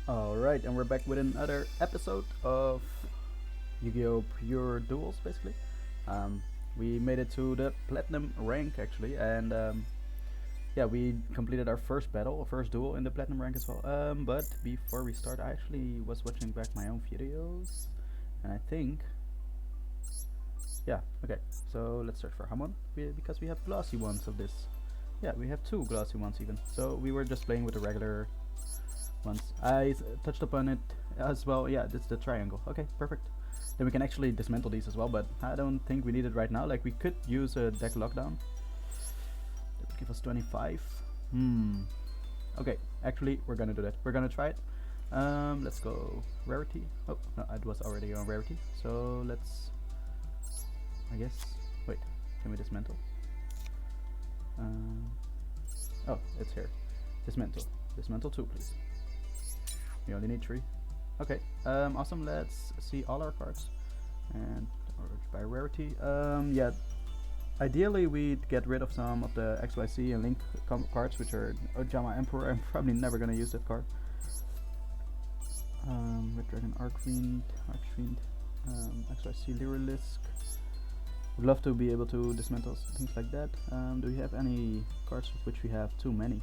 Alright, and we're back with another episode of Yu-Gi-Oh! Pure Duels, basically. We made it to the Platinum rank, actually, and yeah, we completed our first battle, first duel in the Platinum rank as well. But before we start, I actually was watching back my own videos, and I think... Yeah, okay, so let's search for Hamon, because we have glossy ones of this. Yeah, we have two glossy ones even. So we were just playing with the regular ones. I touched upon it as well. Yeah, this is the triangle. Okay, perfect. Then we can actually dismantle these as well, but I don't think we need it right now. Like, we could use a deck lockdown. That would give us 25. Okay, actually, we're gonna do that. We're gonna try it. Let's go rarity. Oh, no, it was already on rarity. So let's... I guess... Wait, can we dismantle? Oh, it's here. Dismantle. Dismantle 2, please. We only need 3. Okay, awesome. Let's see all our cards. And by rarity. Yeah, ideally we'd get rid of some of the XYZ and Link cards, which are Ojama Emperor. I'm probably never gonna use that card. Red Dragon Archfiend, XYZ Lyrilisk. Would love to be able to dismantle things like that. Do we have any cards of which we have too many?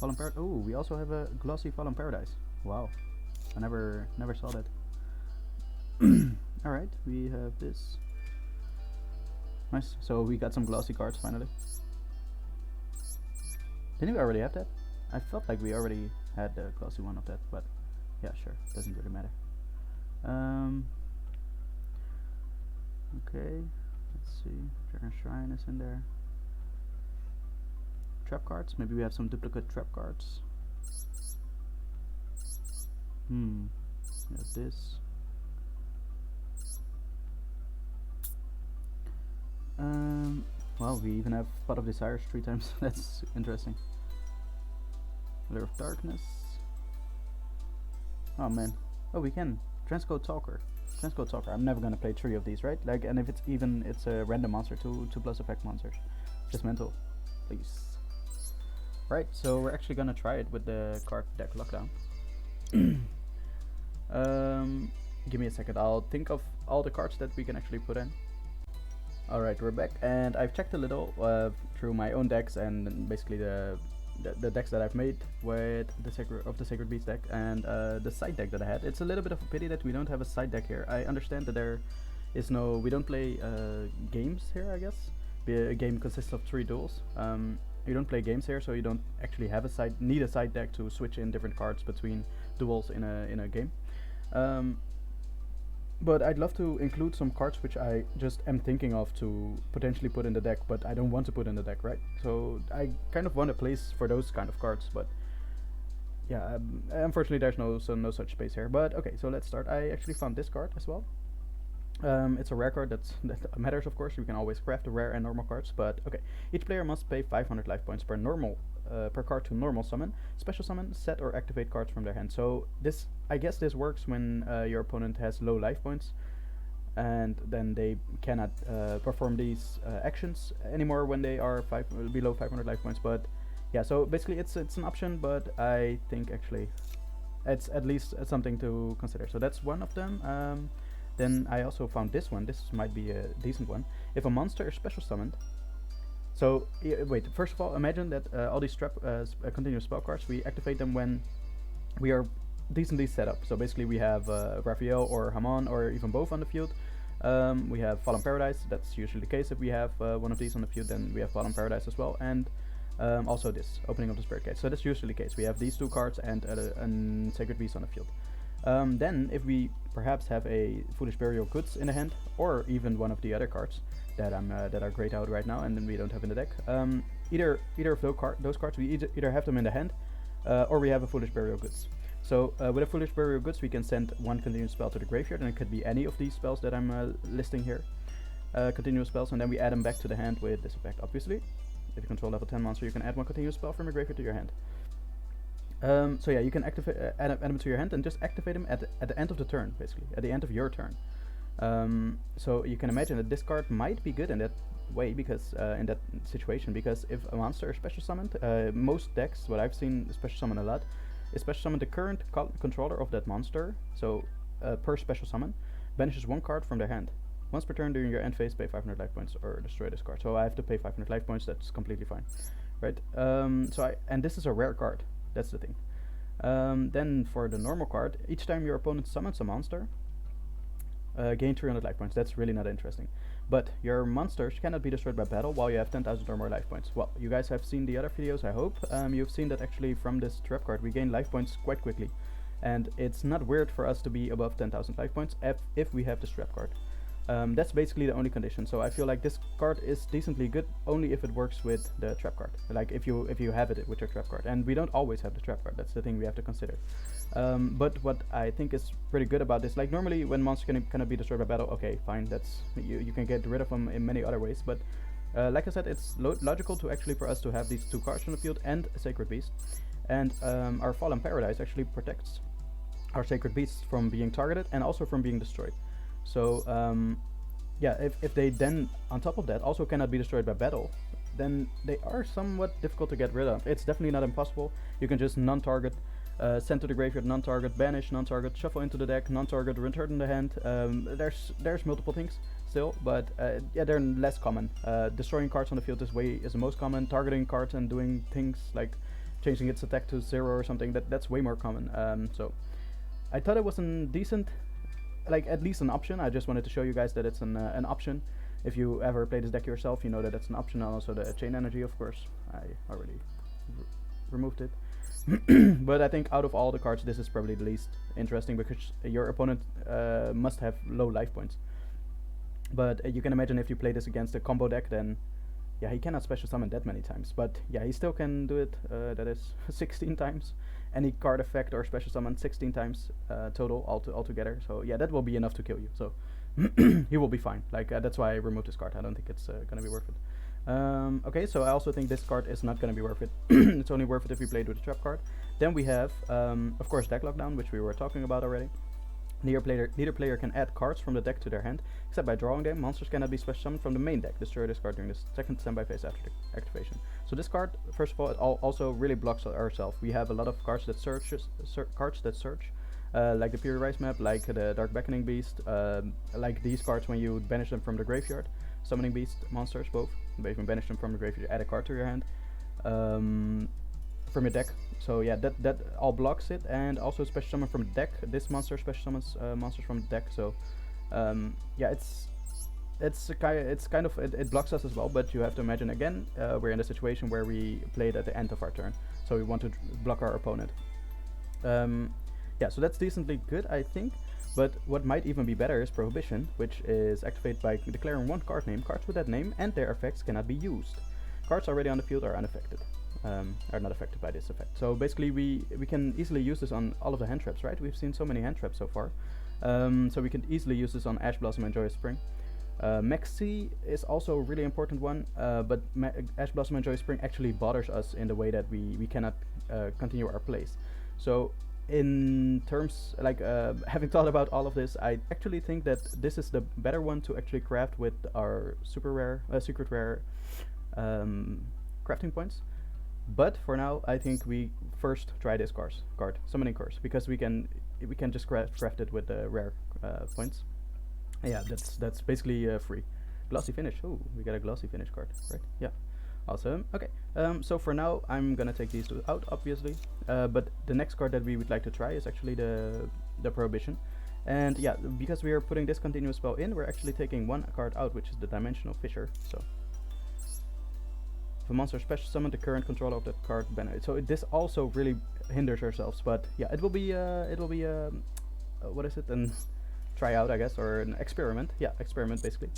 Fallen Paradise. Oh, we also have a glossy Fallen Paradise. Wow, I never saw that. All right, we have this. Nice. So we got some glossy cards finally. Didn't we already have that? I felt like we already had the glossy one of that, but yeah, sure, doesn't really matter. Okay, let's see. Dragon Shrine is in there. Trap cards. Maybe we have some duplicate trap cards. We have this. Well, we even have Pot of Desires 3 times. That's interesting. Lair of Darkness. Oh man. Oh, we can. Transcode Talker. Transcode Talker. I'm never gonna play 3 of these, right? Like, and if it's even, it's a random monster, 2 plus effect monsters. Dismantle, please. Right, so we're actually gonna try it with the card deck lockdown. Give me a second, I'll think of all the cards that we can actually put in. Alright, we're back, and I've checked a little through my own decks and basically the decks that I've made with the Sacred Beast deck and the side deck that I had. It's a little bit of a pity that we don't have a side deck here. I understand that there is no... we don't play games here, I guess. A game consists of 3 duels. You don't play games here, so you don't actually have a need a side deck to switch in different cards between duels in a game. But I'd love to include some cards which I just am thinking of to potentially put in the deck, but I don't want to put in the deck, right? So I kind of want a place for those kind of cards, but yeah, unfortunately there's no such space here. But okay, so let's start. I actually found this card as well. It's a rare card that matters, of course. You can always craft the rare and normal cards, but okay. Each player must pay 500 life points per card to normal summon, special summon, set or activate cards from their hand. So this, I guess this works when your opponent has low life points, and then they cannot perform these actions anymore when they are below 500 life points. But yeah, so basically it's an option, but I think actually it's at least something to consider. So that's one of them. Then I also found this one. This might be a decent one. If a monster is special summoned, so wait. First of all, imagine that all these continuous spell cards, we activate them when we are decently set up. So basically, we have Raphael or Hamon or even both on the field. We have Fallen Paradise. That's usually the case. If we have one of these on the field, then we have Fallen Paradise as well. And also this Opening of the Spirit Gate. So that's usually the case. We have these 2 cards and a Sacred Beast on the field. Then, if we perhaps have a Foolish Burial Goods in the hand, or even one of the other cards that are grayed out right now, and then we don't have in the deck, either of those cards, we either have them in the hand, or we have a Foolish Burial Goods. So with a Foolish Burial Goods, we can send 1 continuous spell to the graveyard, and it could be any of these spells that I'm listing here, continuous spells, and then we add them back to the hand with this effect. Obviously, if you control level 10 monster, you can add 1 continuous spell from your graveyard to your hand. So yeah, you can activate add them to your hand and just activate them at the end of the turn, basically, at the end of your turn. So you can imagine that this card might be good in that way, because in that situation, because if a monster is special summoned, most decks, what I've seen special summon a lot, is special summon the current controller of that monster. So per special summon, banishes one card from their hand. Once per turn during your end phase, pay 500 life points or destroy this card. So I have to pay 500 life points. That's completely fine, right? And this is a rare card. That's the thing. Then for the normal card, each time your opponent summons a monster, gain 300 life points. That's really not interesting. But your monsters cannot be destroyed by battle while you have 10,000 or more life points. Well, you guys have seen the other videos, I hope. You've seen that actually from this trap card we gain life points quite quickly. And it's not weird for us to be above 10,000 life points if we have this trap card. That's basically the only condition. So I feel like this card is decently good only if it works with the trap card. Like if you have it with your trap card. And we don't always have the trap card. That's the thing we have to consider. But what I think is pretty good about this, like normally when monsters cannot be destroyed by battle, okay, fine, that's you can get rid of them in many other ways. But like I said, it's logical to actually for us to have these two cards on the field and a Sacred Beast. And our Fallen Paradise actually protects our Sacred Beasts from being targeted and also from being destroyed. So yeah, if they then on top of that also cannot be destroyed by battle, then they are somewhat difficult to get rid of. It's definitely not impossible. You can just non-target, send to the graveyard, non-target, banish, non-target, shuffle into the deck, non-target, return in the hand. There's multiple things still, but yeah, they're less common. Destroying cards on the field is the most common. Targeting cards and doing things like changing its attack to 0 or something, that's way more common. So I thought it was a decent, like at least an option. I just wanted to show you guys that it's an option. If you ever play this deck yourself, you know that it's an option. And also the chain energy, of course, I already removed it. But I think out of all the cards, this is probably the least interesting because your opponent must have low life points. But you can imagine if you play this against a combo deck, then yeah, he cannot special summon that many times. But yeah, he still can do it, that is 16 times. Any card effect or special summon 16 times total altogether. So yeah, that will be enough to kill you. So he will be fine. Like that's why I removed this card. I don't think it's gonna be worth it. Okay, so I also think this card is not gonna be worth it. It's only worth it if you play it with a trap card. Then we have, of course, deck lockdown, which we were talking about already. Neither player can add cards from the deck to their hand, except by drawing them. Monsters cannot be special summoned from the main deck. Destroy this card during the second standby phase after the activation. So this card, first of all, it also really blocks ourselves. We have a lot of cards that search, like the Fury Rise map, like the Dark Beckoning Beast, like these cards when you banish them from the graveyard. Summoning Beast monsters, both. But if you banish them from the graveyard, you add a card to your hand. From your deck. So yeah, that all blocks it, and also special summon from the deck. This monster special summons monsters from the deck. So yeah, it blocks us as well. But you have to imagine again, we're in a situation where we played at the end of our turn, so we want to block our opponent. Yeah, so that's decently good, I think. But what might even be better is Prohibition, which is activated by declaring one card name. Cards with that name and their effects cannot be used. Cards already on the field are unaffected. Are not affected by this effect. So basically we can easily use this on all of the hand traps, right? We've seen so many hand traps so far. So we can easily use this on Ash Blossom and Joyous Spring. Maxi is also a really important one, but Ash Blossom and Joyous Spring actually bothers us in the way that we cannot continue our plays. So in terms, like having thought about all of this, I actually think that this is the better one to actually craft with our super rare, secret rare crafting points. But for now, I think we first try this card, Summoning Curse, because we can just craft it with the rare points. Yeah, that's basically free. Glossy Finish. Oh, we got a Glossy Finish card, right? Yeah, awesome. Okay, so for now, I'm gonna take these two out, obviously. But the next card that we would like to try is actually the Prohibition. And yeah, because we are putting this continuous spell in, we're actually taking one card out, which is the Dimensional Fissure. So if a monster special summon, the current controller of that card banish. So this also really hinders ourselves, but yeah, it will be what is it? An tryout, I guess, or an experiment. Yeah, experiment basically.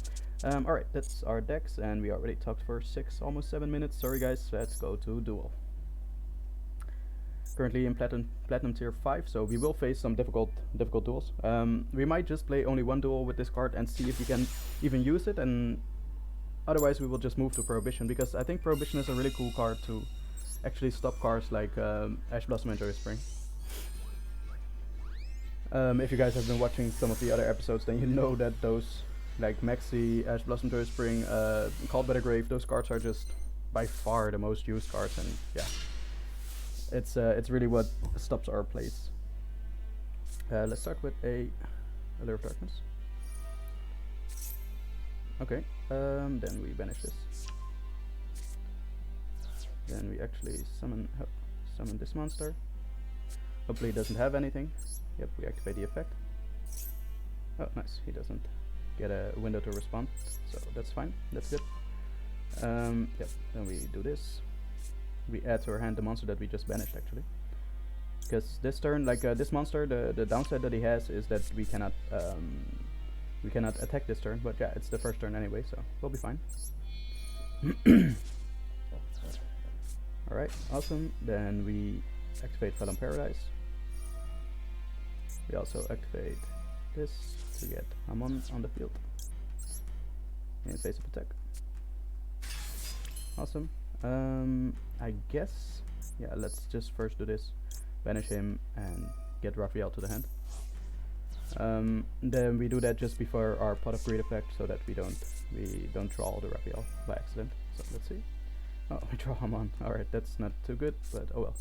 All right, that's our decks, and we already talked for almost 7 minutes. Sorry guys. Let's go to Duel. Currently in platinum tier 5, so we will face some difficult duels. We might just play only one duel with this card and see if we can even use it, and otherwise we will just move to Prohibition, because I think Prohibition is a really cool card to actually stop cards like Ash Blossom and Joyous Spring. If you guys have been watching some of the other episodes, then you know that those like Maxi, Ash Blossom, Joyous Spring, Called by the Grave. Those cards are just by far the most used cards, and yeah, it's really what stops our plays. Let's start with a Allure of Darkness. Okay, then we banish this. Then we actually summon this monster. Hopefully it doesn't have anything. Yep, we activate the effect. Oh, nice. He doesn't get a window to respond, so that's fine. That's good. Yep, then we do this. We add to our hand the monster that we just banished, actually. Because this turn, like this monster, the downside that he has is that we cannot attack this turn. But yeah, it's the first turn anyway, so we'll be fine. Alright, awesome. Then we activate Felon Paradise. We also activate this to get Hamon on the field in face of attack. Awesome. I guess, yeah, let's just first do this. Banish him and get Raphael to the hand. Then we do that just before our Pot of Greed effect, so that we don't draw the Raphael by accident. So let's see. Oh, we draw Hamon. Alright, that's not too good, but oh well.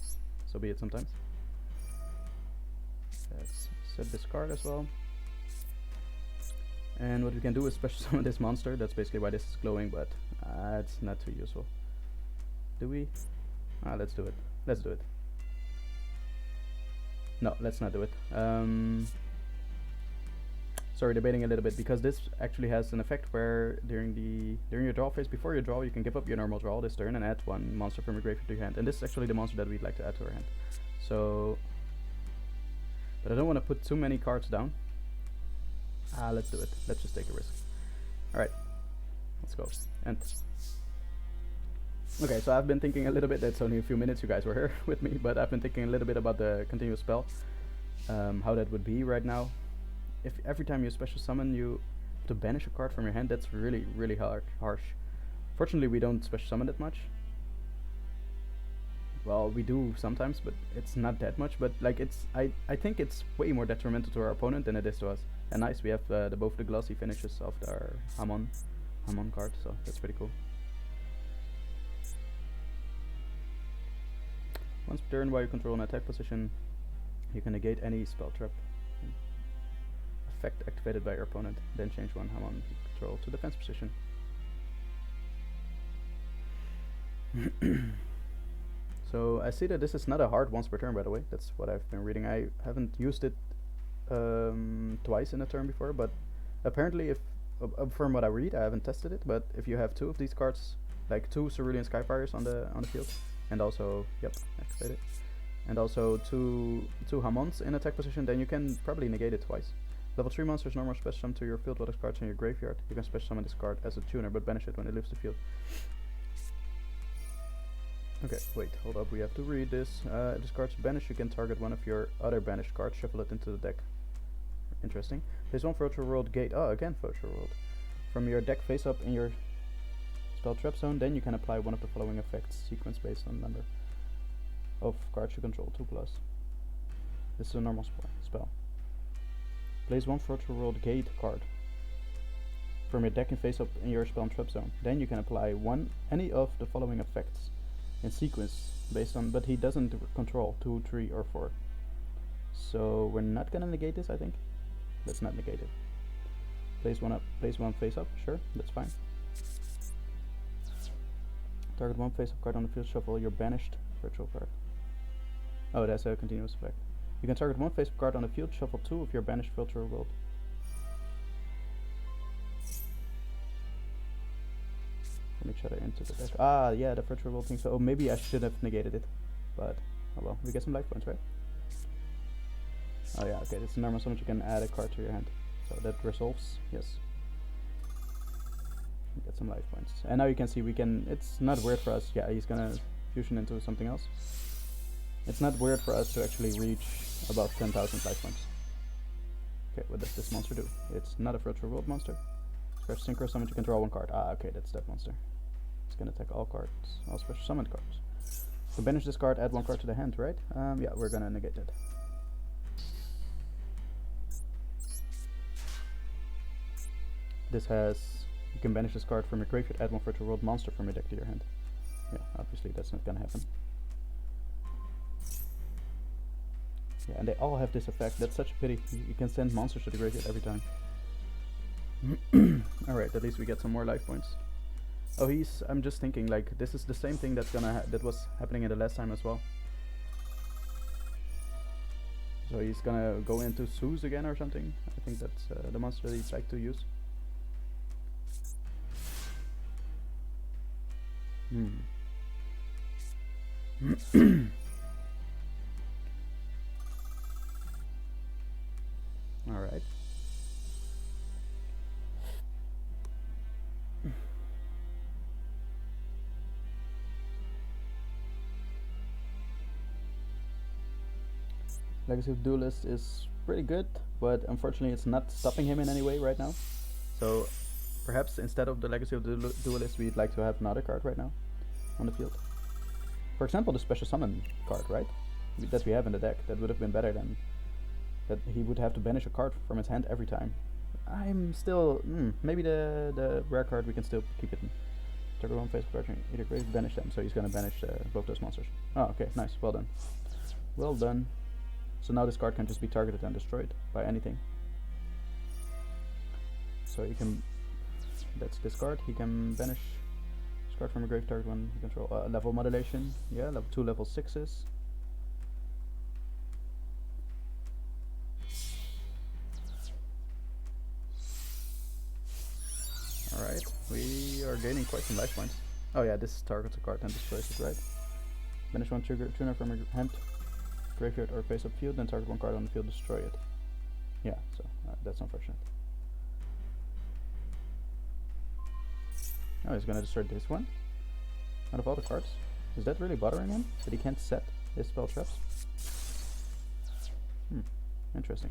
So be it sometimes. Let's set this card as well. And what we can do is special summon this monster. That's basically why this is glowing, but it's not too useful. Do we? Let's do it. Let's do it. No, let's not do it. Sorry, debating a little bit, because this actually has an effect where during your draw phase, before you draw, you can give up your normal draw this turn and add one monster from your graveyard to your hand. And this is actually the monster that we'd like to add to our hand. So, but I don't want to put too many cards down. Let's do it. Let's just take a risk. Alright, let's go. And okay, so I've been thinking a little bit. That's only a few minutes you guys were here with me, but I've been thinking a little bit about the continuous spell, how that would be right now. If every time you special summon you have to banish a card from your hand, that's really, really harsh. Fortunately, we don't special summon that much. Well, we do sometimes, but it's not that much. But like, I think it's way more detrimental to our opponent than it is to us. And nice, we have both the glossy finishes of our Hamon card, so that's pretty cool. Once per turn while you control an attack position, you can negate any spell trap effect activated by your opponent, then change one Hamon control to defense position. So I see that this is not a hard once per turn, by the way. That's what I've been reading. I haven't used it twice in a turn before, but apparently, if from what I read, I haven't tested it, but if you have two of these cards, like two Cerulean Skyfires on the field, and also, yep, activate it, and also two Hamons in attack position, then you can probably negate it twice. Level 3 monsters normal special summon to your field what cards in your graveyard. You can special summon this card as a tuner, but banish it when it leaves the field. Okay, wait, hold up, we have to read this. If this card's banished, you can target one of your other banished cards, shuffle it into the deck. Interesting. Place one Virtual World Gate. Oh, again Virtual World. From your deck face up in your spell trap zone, then you can apply one of the following effects, sequence based on number of cards you control, 2+. This is a normal spell. Place one Virtual World Gate card from your deck and face up in your spell and trap zone. Then you can apply any of the following effects in sequence based on, but he doesn't control 2, 3, or 4. So we're not gonna negate this, I think. Let's not negate it. Place one up, place one face up, sure, that's fine. Target one face up card on the field, shuffle your banished virtual card. Oh, that's a continuous effect. You can target one face up card on the field, shuffle 2 of your banished virtual world. From each other into the deck. Ah, yeah, the virtual world thing. So oh, maybe I should have negated it, but oh well, we get some life points, right? Oh yeah, okay, it's a normal summon. You can add a card to your hand, so that resolves. Yes, we get some life points, and now you can see we can. It's not weird for us. Yeah, he's gonna fusion into something else. It's not weird for us to actually reach above 10,000 life points. Okay, what does this monster do? It's not a virtual world monster. Special synchro summon, you can draw one card. Ah, okay, that's that monster. It's gonna attack all cards, all special summoned cards. So banish this card, add one card to the hand, right? Yeah, we're gonna negate that. this has, you can banish this card from your graveyard, add one virtual world monster from your deck to your hand. Yeah, obviously that's not gonna happen. Yeah, and they all have this effect. That's such a pity. You can send monsters to the graveyard every time. Alright, at least we get some more life points. Oh, I'm just thinking, like, this is the same thing that was happening in the last time as well. So he's gonna go into Zeus again or something. I think that's the monster that he'd like to use. Alright. Legacy of Duelist is pretty good, but unfortunately it's not stopping him in any way right now. So perhaps instead of the Legacy of Duelist, we'd like to have another card right now on the field. For example, the Special Summon card, right? That we have in the deck. That would have been better than that he would have to banish a card from his hand every time. I'm still... maybe the rare card we can still keep it in. Target one face of card, either grave, banish them. So he's gonna banish both those monsters. Oh, okay, nice, well done. Well done. So now this card can just be targeted and destroyed by anything. So you can... that's this card. He can banish this card from a grave, target one he control. Level modulation. Yeah, level 2, level 6s. Alright, we are gaining quite some life points. Oh yeah, this targets a card and destroys it, right? Banish one tuner from your hand, graveyard or face up field, then target one card on the field, destroy it. Yeah, so that's unfortunate. Oh, he's gonna destroy this one. Out of all the cards. Is that really bothering him? That he can't set his spell traps? Interesting.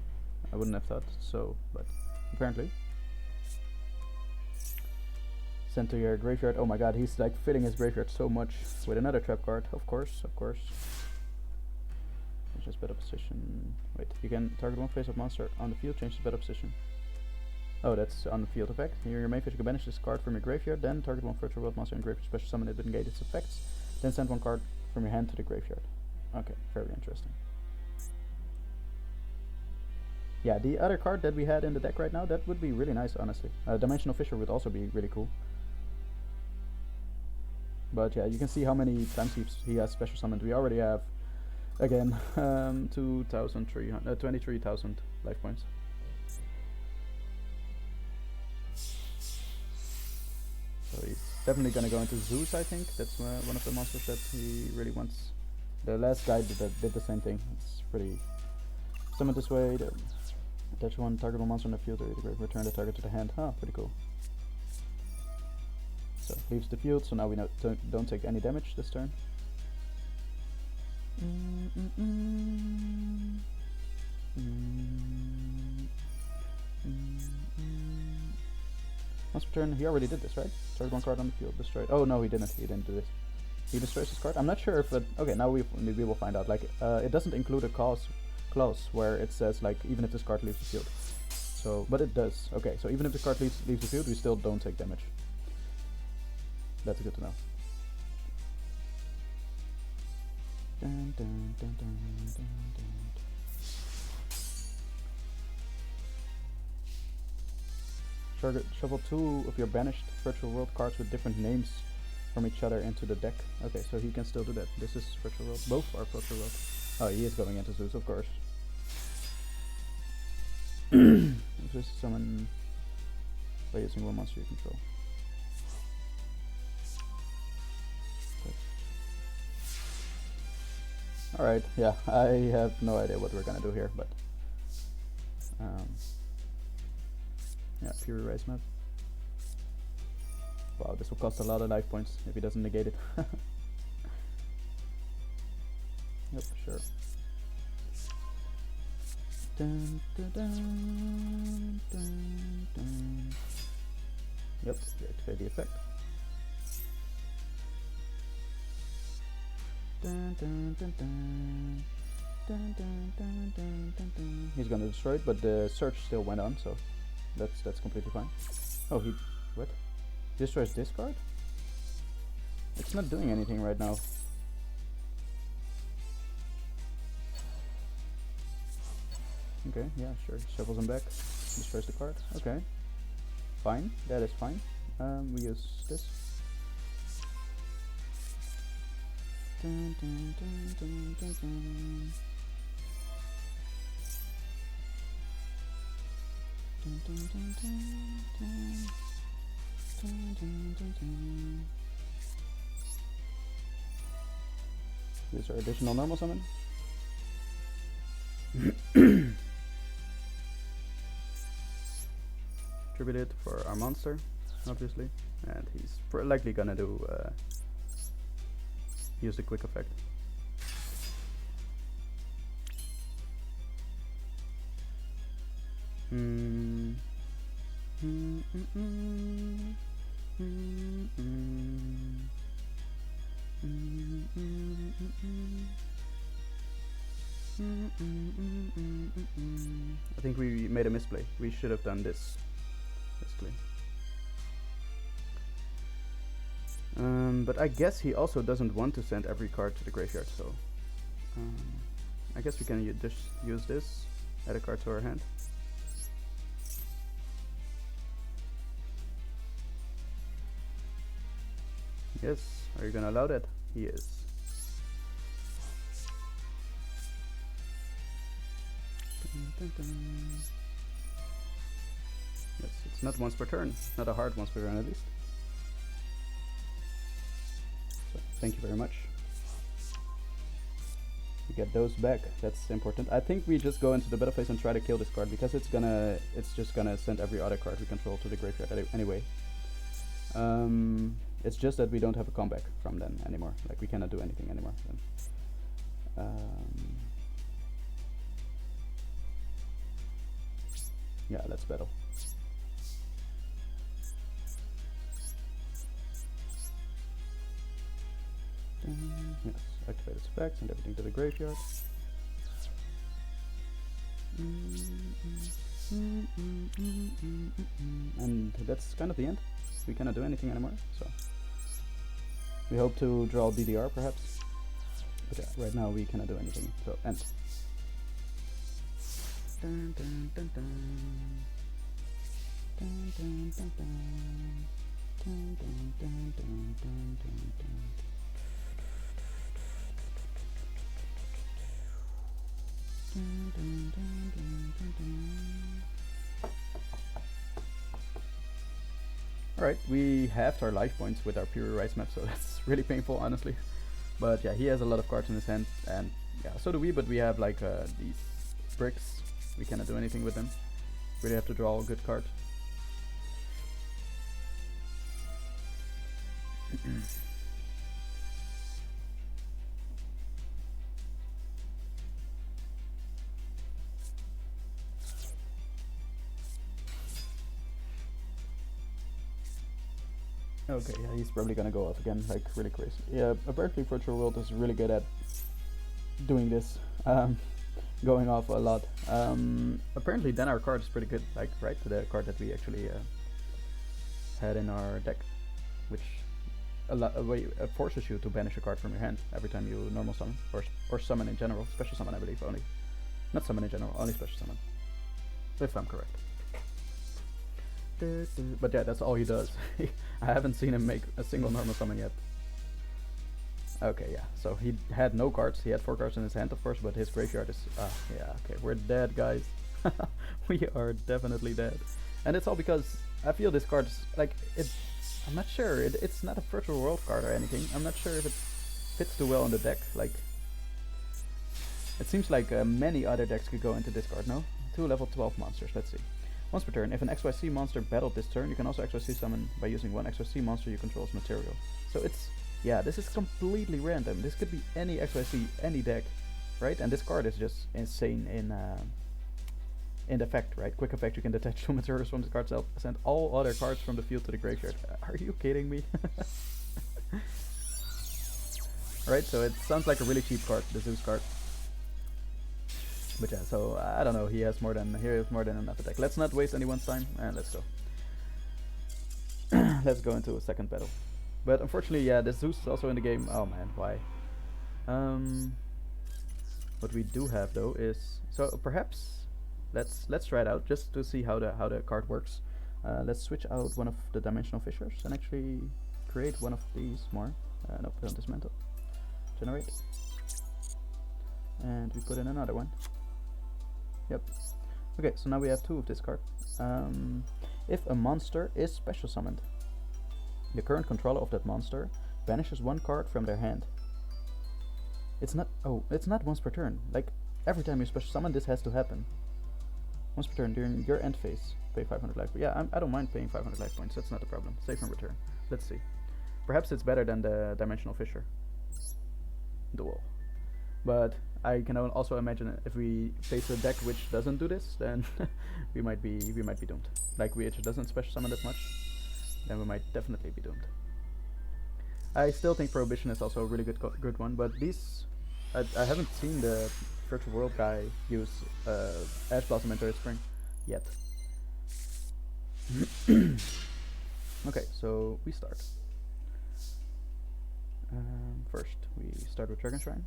I wouldn't have thought so, but apparently. Send to your graveyard. Oh my god, he's like filling his graveyard so much with another trap card. Of course, of course. Change his better position. Wait, you can target one face-up monster on the field, change his better position. Oh, that's on the field effect. Here your main phase, you can banish this card from your graveyard, then target one virtual world monster in graveyard, special summon it to negate its effects, then send one card from your hand to the graveyard. Okay, very interesting. Yeah, the other card that we had in the deck right now, that would be really nice, honestly. Dimensional Fissure would also be really cool. But yeah, you can see how many times he has special summoned. We already have, again, 23,000 life points. So he's definitely gonna go into Zeus, I think. That's one of the monsters that he really wants. The last guy did the same thing. It's pretty... Summon this way, attach one targetable monster on the field, return the target to the hand. Huh, pretty cool. So, leaves the field, so now we don't take any damage this turn. Once per turn, he already did this, right? Target one card on the field, destroyed. Oh no, he didn't do this. He destroys this card? I'm not sure if it... Okay, now we will find out. Like, it doesn't include a clause where it says, like, even if this card leaves the field. So, but it does. Okay, so even if the card leaves the field, we still don't take damage. That's good to know. Dun, dun, dun, dun, dun, dun. Shuffle 2 of your banished virtual world cards with different names from each other into the deck. Okay, so he can still do that. This is virtual world. Both are virtual world. Oh, he is going into Zeus, of course. Just summon by using one monster you control. Alright, yeah, I have no idea what we're gonna do here, but yeah, Fury Rise map. Wow, this will cost a lot of life points if he doesn't negate it. Yep, sure. Dun, dun, dun, dun, dun. Yep, activate the effect. Dun, dun, dun, dun. Dun, dun, dun, dun, dun, dun. He's gonna destroy it, but the search still went on, so that's completely fine. Oh, he... what? Destroys this card? It's not doing anything right now. Okay, yeah, sure. Shuffles him back. Destroys the card. Okay. Fine. That is fine. We use this. Dun, dun, dun, dun, dun, dun. Dun, dun, dun, dun, dun. Dun, dun, dun, dun. Use our additional normal summon. Tribute it for our monster, obviously, and he's likely gonna do use the quick effect. I think we made a misplay. We should have done this, basically. But I guess he also doesn't want to send every card to the graveyard, so I guess we can just use this, add a card to our hand. Yes, are you gonna allow that? He is. Dun, dun, dun. Yes, it's not once per turn, not a hard once per turn at least. So, thank you very much. We get those back, that's important. I think we just go into the battle phase and try to kill this card because it's just gonna send every other card we control to the graveyard anyway. It's just that we don't have a comeback from them anymore. Like we cannot do anything anymore. Yeah, let's battle. Yes, activate its effects and everything to the graveyard. And that's kind of the end. We cannot do anything anymore, so we hope to draw DDR perhaps. But yeah, right now we cannot do anything, so end. Dun, dun, dun, dun. Dun, dun, dun, dun. Dun, dun, dun, dun, dun, dun, dun. Dun, dun, dun, dun, dun, dun. Alright, we halved our life points with our Pure Rise map, so that's really painful, honestly. But yeah, he has a lot of cards in his hand, and yeah, so do we, but we have like these bricks. We cannot do anything with them. Really have to draw a good card. Okay, yeah, he's probably gonna go off again, like really crazy. Yeah, apparently Virtual World is really good at doing this, going off a lot. Apparently then our card is pretty good, like right, the card that we actually had in our deck, which forces you to banish a card from your hand every time you normal summon, or summon in general, special summon I believe only. Not summon in general, only special summon, if I'm correct. But yeah, that's all he does. I haven't seen him make a single normal summon yet. Okay, yeah, so he had no cards. He had 4 cards in his hand, of course, but his graveyard is... yeah, okay, we're dead, guys. We are definitely dead. And it's all because I feel this card is, like, I'm not sure. It's not a Virtual World card or anything. I'm not sure if it fits too well in the deck. Like, it seems like many other decks could go into this card, no? 2 level 12 monsters, let's see. Once per turn, if an XYZ monster battled this turn, you can also XYZ summon by using one XYZ monster you control as material. So it's, yeah, this is completely random. This could be any XYZ, any deck, right? And this card is just insane in the effect, right? Quick effect, you can detach 2 materials from the card itself, send all other cards from the field to the graveyard. Are you kidding me? Right, so it sounds like a really cheap card, the Zeus card. But yeah, so I don't know, he has more than enough attack. Let's not waste anyone's time, and let's go. let's go into a second battle. But unfortunately, yeah, this Zeus is also in the game. Oh man, why? What we do have though is, so perhaps let's try it out just to see how the card works. Let's switch out one of the dimensional fissures and actually create one of these more. No, don't dismantle. Generate. And we put in another one. Yep. Okay, so now we have 2 of this card. If a monster is special summoned, the current controller of that monster banishes 1 card from their hand. It's not once per turn. Like, every time you special summon, this has to happen. Once per turn during your end phase, pay 500 life. Yeah, I don't mind paying 500 life points. That's not a problem. Save and return. Let's see. Perhaps it's better than the Dimensional Fissure Duel. But I can also imagine if we face a deck which doesn't do this, then we might be doomed. Like which doesn't special summon that much, then we might definitely be doomed. I still think Prohibition is also a really good one, but these I haven't seen the Virtual World guy use Ash Blossom and Joyous Spring yet. Okay, so we start. First, we start with Dragon Shrine.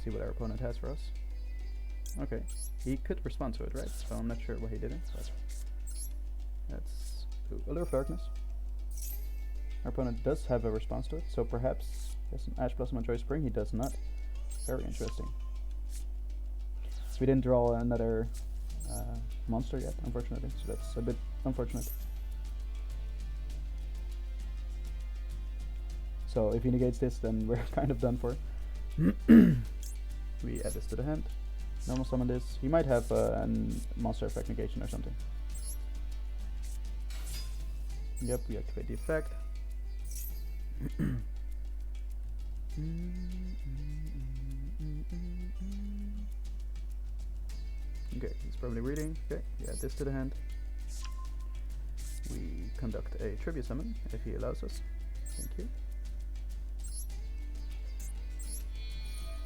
See what our opponent has for us. Okay, he could respond to it, right? So I'm not sure why he didn't, but let's do Allure of Darkness. Our opponent does have a response to it, so perhaps he has an Ash Blossom and Joyous Spring. He does not. Very interesting. So we didn't draw another monster yet, unfortunately, so that's a bit unfortunate. So if he negates this, then we're kind of done for. We add this to the hand. Normal summon this. He might have a monster effect negation or something. Yep, we activate the effect. Okay, he's probably reading. Okay, we add this to the hand. We conduct a tribute summon if he allows us. Thank you.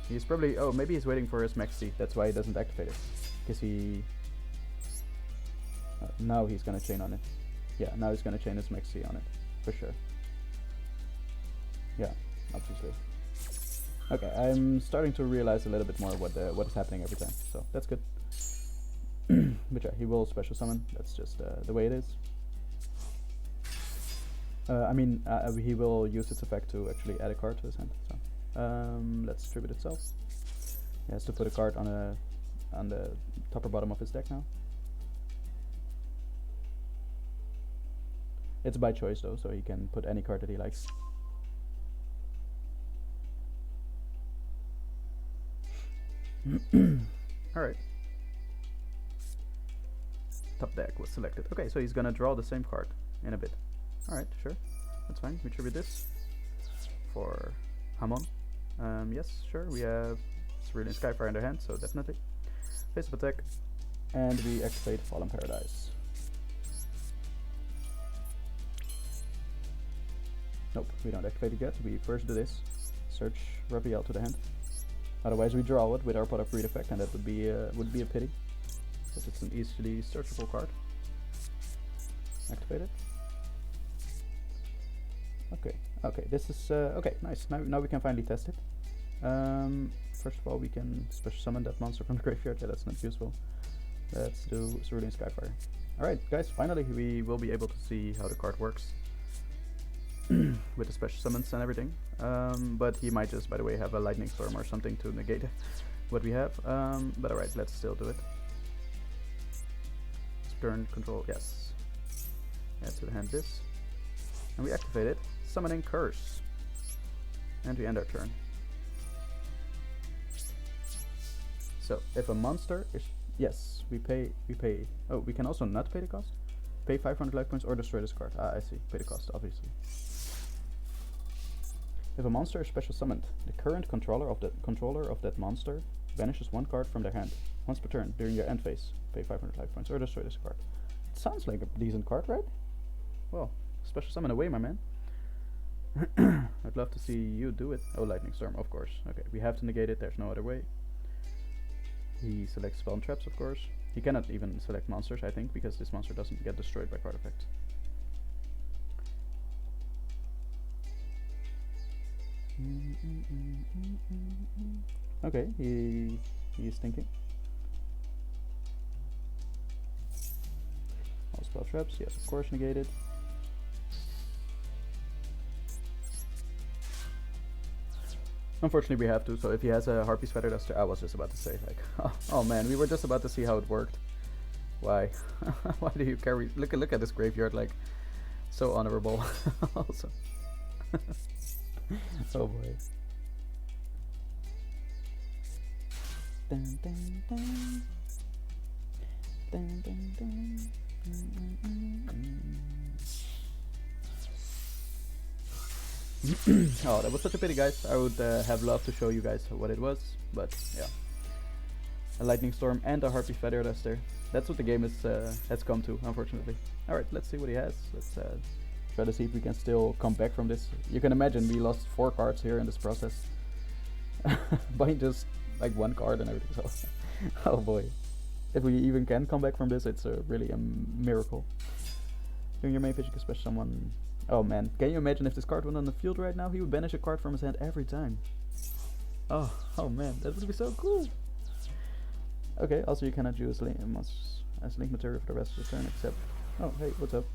He's probably, oh, maybe he's waiting for his Max C. That's why he doesn't activate it. Because he... now he's gonna chain on it. Yeah, now he's gonna chain his Max C on it. For sure. Yeah, obviously. Okay, I'm starting to realize a little bit more what is happening every time. So, that's good. But yeah, he will special summon. That's just the way it is. I mean, he will use its effect to actually add a card to his hand. So. Let's tribute itself. He has to put a card on the top or bottom of his deck now. It's by choice though, so he can put any card that he likes. Alright. Top deck was selected. Okay, so he's gonna draw the same card in a bit. Alright, sure. That's fine. We tribute this for Hamon. Yes, sure, we have Cerulean Skyfire in their hand, so definitely. Face up attack, and we activate Fallen Paradise. Nope, we don't activate it yet. We first do this. Search Raphael to the hand. Otherwise we draw it with our Pot of Greed effect, and that would be a pity. Because it's an easily searchable card. Activate it. Okay, okay, this is, okay, nice. Now we can finally test it. First of all, we can special summon that monster from the graveyard. Yeah, that's not useful. Let's do Cerulean Skyfire. Alright, guys, finally we will be able to see how the card works. With the special summons and everything. But he might just, by the way, have a Lightning Storm or something to negate what we have. But alright, let's still do it. Turn control, yes. Add to the hand this. And we activate it, summoning Curse. And we end our turn. So, if a monster is... Yes, we pay... Oh, we can also not pay the cost? Pay 500 life points or destroy this card. Ah, I see. Pay the cost, obviously. If a monster is special summoned, the current controller of that monster banishes 1 card from their hand. Once per turn, during your end phase. Pay 500 life points or destroy this card. It sounds like a decent card, right? Well, special summon away, my man. I'd love to see you do it. Oh, Lightning Storm, of course. Okay, we have to negate it, there's no other way. He selects Spell and Traps, of course. He cannot even select monsters, I think, because this monster doesn't get destroyed by card effects. Okay, he's thinking. All spell traps, yes, of course, negated. Unfortunately, we have to. So if he has a Harpie's Feather Duster, I was just about to say, like, oh man, we were just about to see how it worked. Why? Why do you carry? Look at this graveyard, like, so honorable. Also. Oh boy. Dun, dun, dun. Dun, dun, dun. Oh, that was such a pity, guys. I would have loved to show you guys what it was, but yeah. A Lightning Storm and a Harpie Feather Duster. That's what the game is has come to, unfortunately. Alright, let's see what he has. Let's try to see if we can still come back from this. You can imagine we lost 4 cards here in this process. By just like 1 card and everything, so oh boy. If we even can come back from this, it's really a miracle. During your main phase you can special someone. Oh man, can you imagine if this card went on the field right now? He would banish a card from his hand every time. Oh man, that would be so cool. Okay, also you cannot use link material for the rest of the turn except... Oh, hey, what's up?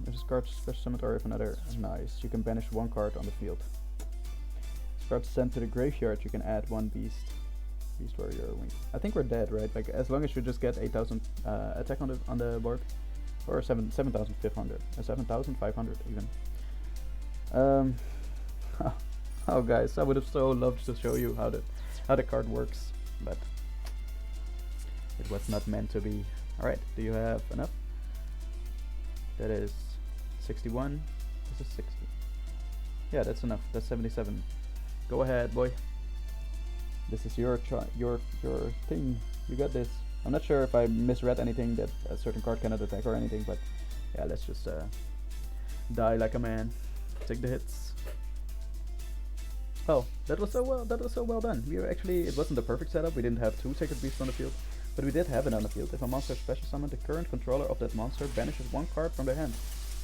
If this card is special summoned or if another... Nice, you can banish 1 card on the field. This card is sent to the graveyard, you can add 1 beast. Beast Warrior Wing. I think we're dead, right? Like, as long as you just get 8,000 attack on the board. Or 7,500. 7,500 even. Oh guys, I would have so loved to show you how the card works, but it was not meant to be. Alright, do you have enough? That is 61. This is 60. Yeah, that's enough. That's 77. Go ahead, boy. This is your thing. You got this. I'm not sure if I misread anything that a certain card cannot attack or anything, but yeah, let's just die like a man. Take the hits. Oh, that was so well done. We were actually, it wasn't the perfect setup. We didn't have 2 Sacred Beasts on the field, but we did have it on the field. If a monster is special summoned, the current controller of that monster banishes 1 card from their hand.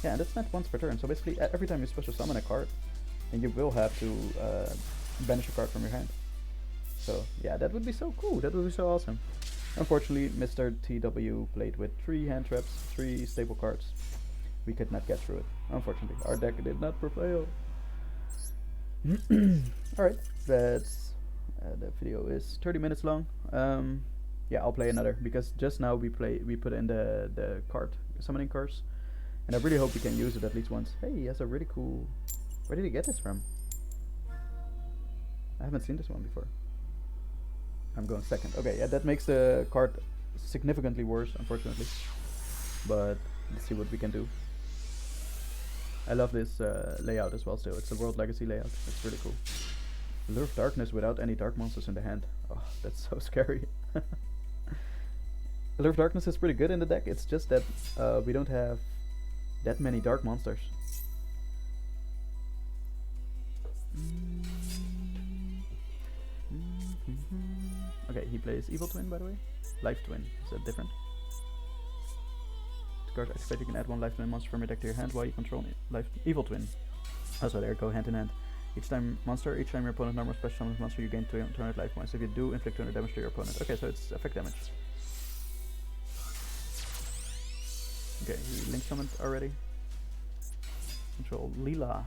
Yeah, and that's not once per turn. So basically, every time you special summon a card, then you will have to banish a card from your hand. So yeah, that would be so cool. That would be so awesome. Unfortunately, Mr. TW played with 3 hand traps, 3 staple cards. We could not get through it. Unfortunately, our deck did not prevail. Alright, that's the video is 30 minutes long. Yeah, I'll play another because just now we put in the card summoning curse, and I really hope we can use it at least once. Hey, he has a really cool. Where did he get this from? I haven't seen this one before. I'm going second. Okay, yeah, that makes the card significantly worse, unfortunately. But let's see what we can do. I love this layout as well still. It's a World Legacy layout. It's really cool. Lure of Darkness without any dark monsters in the hand. Oh, that's so scary. Lure of Darkness is pretty good in the deck. It's just that we don't have that many dark monsters. Okay, he plays Evil Twin, by the way. Life Twin. Is that different? Card activate, you can add 1 Life Twin monster from your deck to your hand while you control Evil Twin. Also, there go hand in hand. Each time your opponent normal special summons monster, you gain 200 life points. If you do, inflict 200 damage to your opponent. Okay, so it's effect damage. Okay, he link summoned already. Control Lila.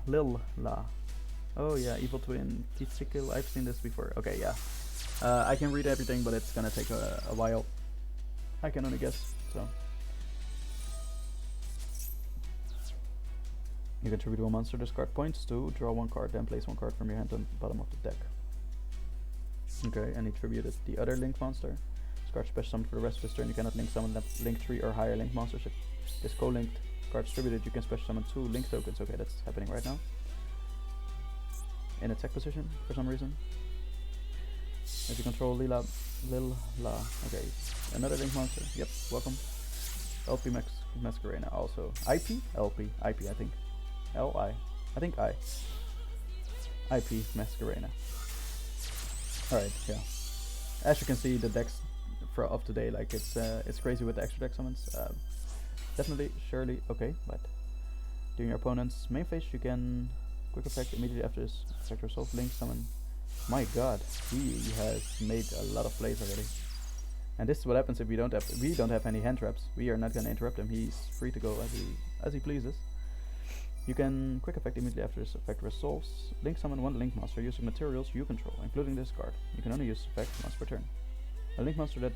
Oh yeah, Evil Twin, Titsikill. I've seen this before. Okay, yeah. I can read everything, but it's gonna take a while. I can only guess, so. You can tribute 1 monster, discard points to draw 1 card, then place 1 card from your hand on the bottom of the deck. Okay, and he tributed the other link monster. Discard special summon for the rest of this turn. You cannot link summon link 3 or higher link monsters. If this co-linked card is tributed, you can special summon 2 link tokens. Okay, that's happening right now. In attack position for some reason. If you control Lila. Okay, another link monster. Yep, welcome. LP Masquerena also. IP? LP. IP, I think. LI. I think I. IP Masquerena. Alright, yeah. As you can see, the decks of today, like it's crazy with the extra deck summons. Definitely, surely, okay, but during your opponent's main phase, you can quick effect immediately after this effect resolve link summon. My god, he has made a lot of plays already. And this is what happens if we don't have any hand traps. We are not gonna interrupt him. He's free to go as he pleases. You can quick effect immediately after this effect resolves. Link summon one link monster using materials you control, including this card. You can only use effect once per turn. A link monster that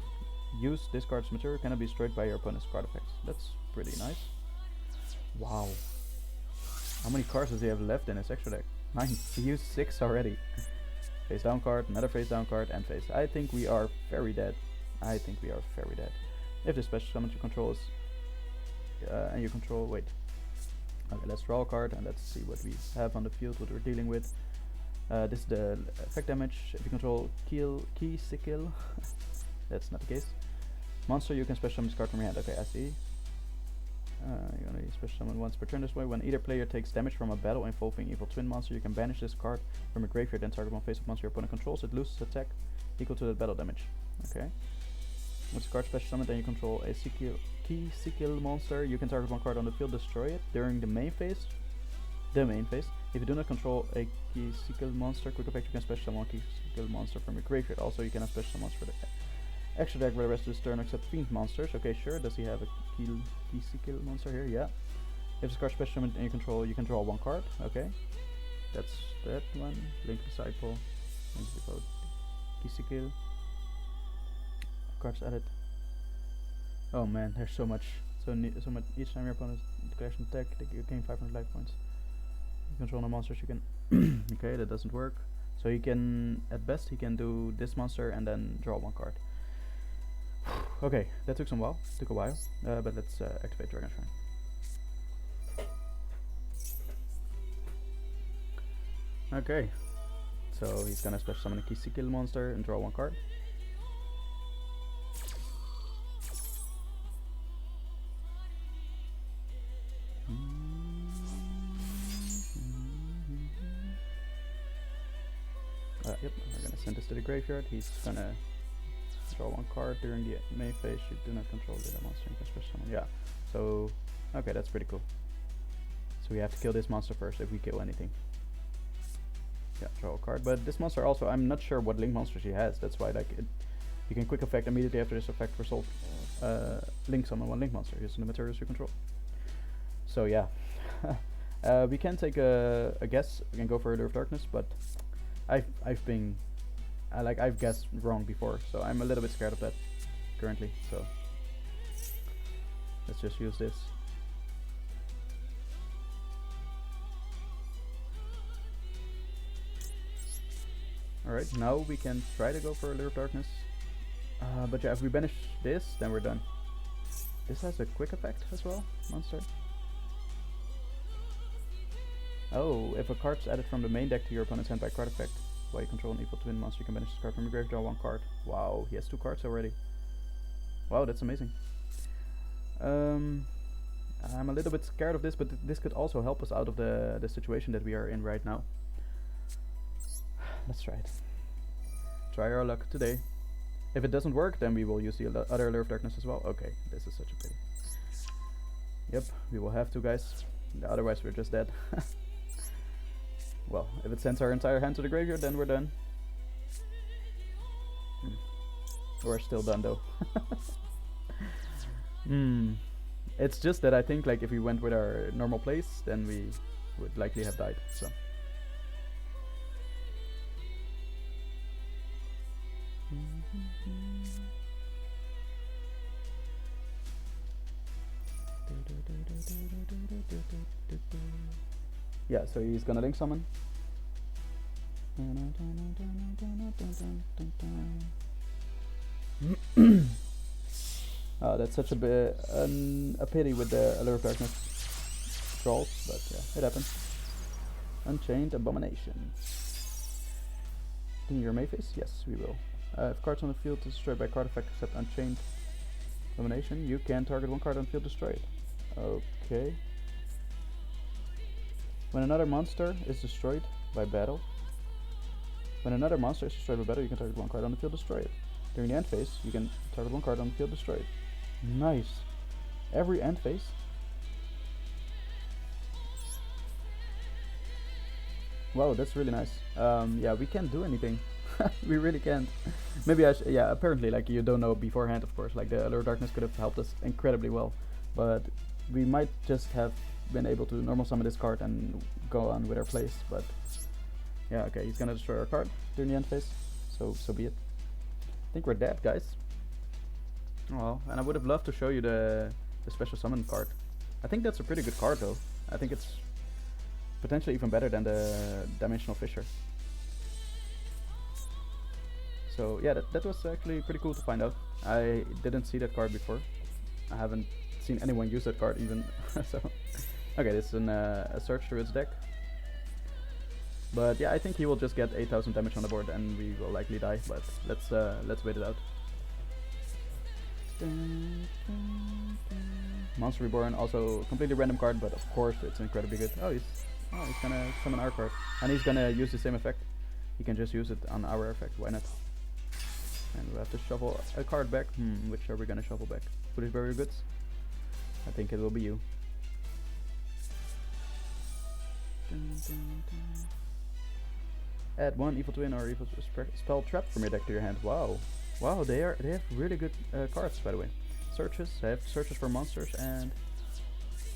uses this card's material cannot be destroyed by your opponent's card effects. That's pretty nice. Wow. How many cards does he have left in his extra deck? 9. He used 6 already. Face down card, another face down card, and face. I think we are very dead. I think we are very dead. If the special summon you control is and you control, wait. Okay, let's draw a card and let's see what we have on the field, what we're dealing with. This is the effect damage. If you control key sickle, that's not the case. Monster, you can special summon this card from your hand. Okay, I see. You only special summon once per turn this way. When either player takes damage from a battle involving evil twin monster, you can banish this card from your graveyard and target one face-up monster your opponent controls. It loses attack equal to the battle damage. Okay. Once the card special summon, then you control a key sickle monster. You can target one card on the field, destroy it during the main phase. If you do not control a key sickle monster, quick effect, you can special summon one key sickle monster from your graveyard. Also, you can special summon for the extra deck for the rest of this turn except fiend monsters. Okay, sure. Does he have a key sickle monster here? Yeah. If this card special summon and you control, you can draw one card. Okay. That's that one. Link Disciple. Link Disciple. Key sickle. Cards added. Oh man, there's so much. So much. Each time your opponent declares an attack, you gain 500 life points. You control no monsters. You can. Okay, that doesn't work. So he can, at best, he can do this monster and then draw one card. Okay, that took a while, but let's activate Dragon Shrine. Okay, so he's gonna special summon a key sickle monster and draw one card. Yep, we're gonna send this to the graveyard. He's gonna draw one card during the main phase. You do not control the other monster. You can special summon. Yeah. So, okay, that's pretty cool. So we have to kill this monster first if we kill anything. Yeah, draw a card. But this monster also, I'm not sure what link monsters he has. That's why, like, you can quick effect immediately after this effect resolve. Link summon one link monster using the materials you control. So yeah, we can take a guess. We can go for a Lure of Darkness, but I've guessed wrong before, so I'm a little bit scared of that currently. So let's just use this. Alright, now we can try to go for a Lure of Darkness. But yeah, if we banish this, then we're done. This has a quick effect as well, monster. Oh, if a card's added from the main deck to your opponent's hand by card effect, while you control an evil twin monster, you can banish this card from your grave, draw one card. Wow, he has 2 cards already. Wow, that's amazing. I'm a little bit scared of this, but this could also help us out of the situation that we are in right now. Let's try it. Try our luck today. If it doesn't work, then we will use the other Lure of Darkness as well. Okay, this is such a pity. Yep, we will have to, guys. Otherwise we're just dead. Well, if it sends our entire hand to the graveyard, then we're done. We're still done though. It's just that I think, like, if we went with our normal plays, then we would likely have died. So. Yeah, so he's gonna link summon. That's such a pity with the Lure of Darkness trolls, but yeah, it happens. Unchained Abomination. In your Mayface? Yes, we will. If cards on the field is destroyed by card effect except Unchained Abomination, you can target one card on the field, destroy it. Okay. When another monster is destroyed by battle, When another monster is destroyed with battle, you can target one card on the field, destroy it. During the end phase, you can target one card on the field, destroy it. Nice. Every end phase. Wow, that's really nice. Yeah, we can't do anything. We really can't. Maybe I yeah, apparently, like, you don't know beforehand, of course. Like, the Allure of Darkness could have helped us incredibly well. But we might just have been able to normal summon this card and go on with our plays. But yeah, okay, he's gonna destroy our card during the end phase. So be it. I think we're dead, guys. Oh well, and I would have loved to show you the special summon card. I think that's a pretty good card, though. I think it's potentially even better than the Dimensional Fissure. So yeah, that was actually pretty cool to find out. I didn't see that card before. I haven't seen anyone use that card even. So okay, this is a search through its deck. But yeah, I think he will just get 8,000 damage on the board and we will likely die. But let's wait it out. Monster Reborn, also completely random card, but of course it's incredibly good. Oh, he's gonna summon our card, and he's gonna use the same effect. He can just use it on our effect. Why not? And we'll have to shuffle a card back. Which are we gonna shuffle back? Foolish Burial Goods? I think it will be you. Add one Evil Twin or Evil Spell Trap from your deck to your hand. Wow. Wow, they have really good cards, by the way. Searches, they have searches for monsters and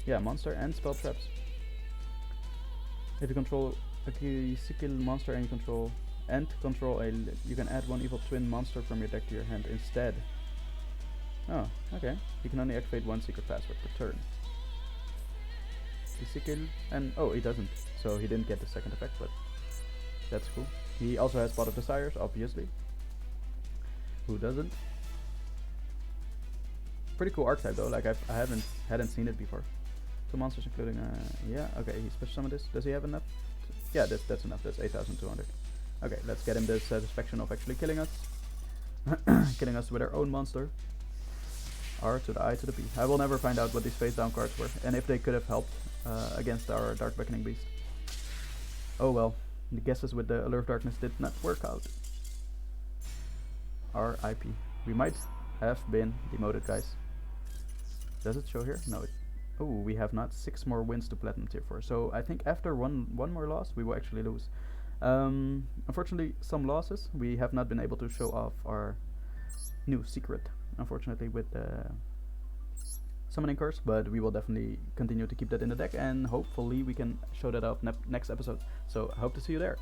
yeah, monster and spell traps. If you control a physical monster and control a, you can add one Evil Twin monster from your deck to your hand instead. Oh, okay. You can only activate one secret password per turn. Physical and oh, he doesn't, so he didn't get the second effect, but that's cool. He also has Pot of Desires, obviously. Who doesn't? Pretty cool archetype though. Like I hadn't seen it before. Two monsters including yeah, okay, he special summoned this. Does he have enough? Yeah, that's enough. That's 8,200. Okay, let's get him the satisfaction of actually killing us. Killing us with our own monster. R to the I to the P. I will never find out what these face down cards were and if they could have helped against our Dark Beckoning Beast. Oh well, the guesses with the Allure of Darkness did not work out. RIP. We might have been demoted, guys. Does it show here? No. Oh, we have not. 6 more wins to Platinum Tier 4. So I think after one more loss, we will actually lose. Unfortunately, some losses. We have not been able to show off our new secret, unfortunately, with the Summoning Curse. But we will definitely continue to keep that in the deck, and hopefully we can show that off next episode. So I hope to see you there.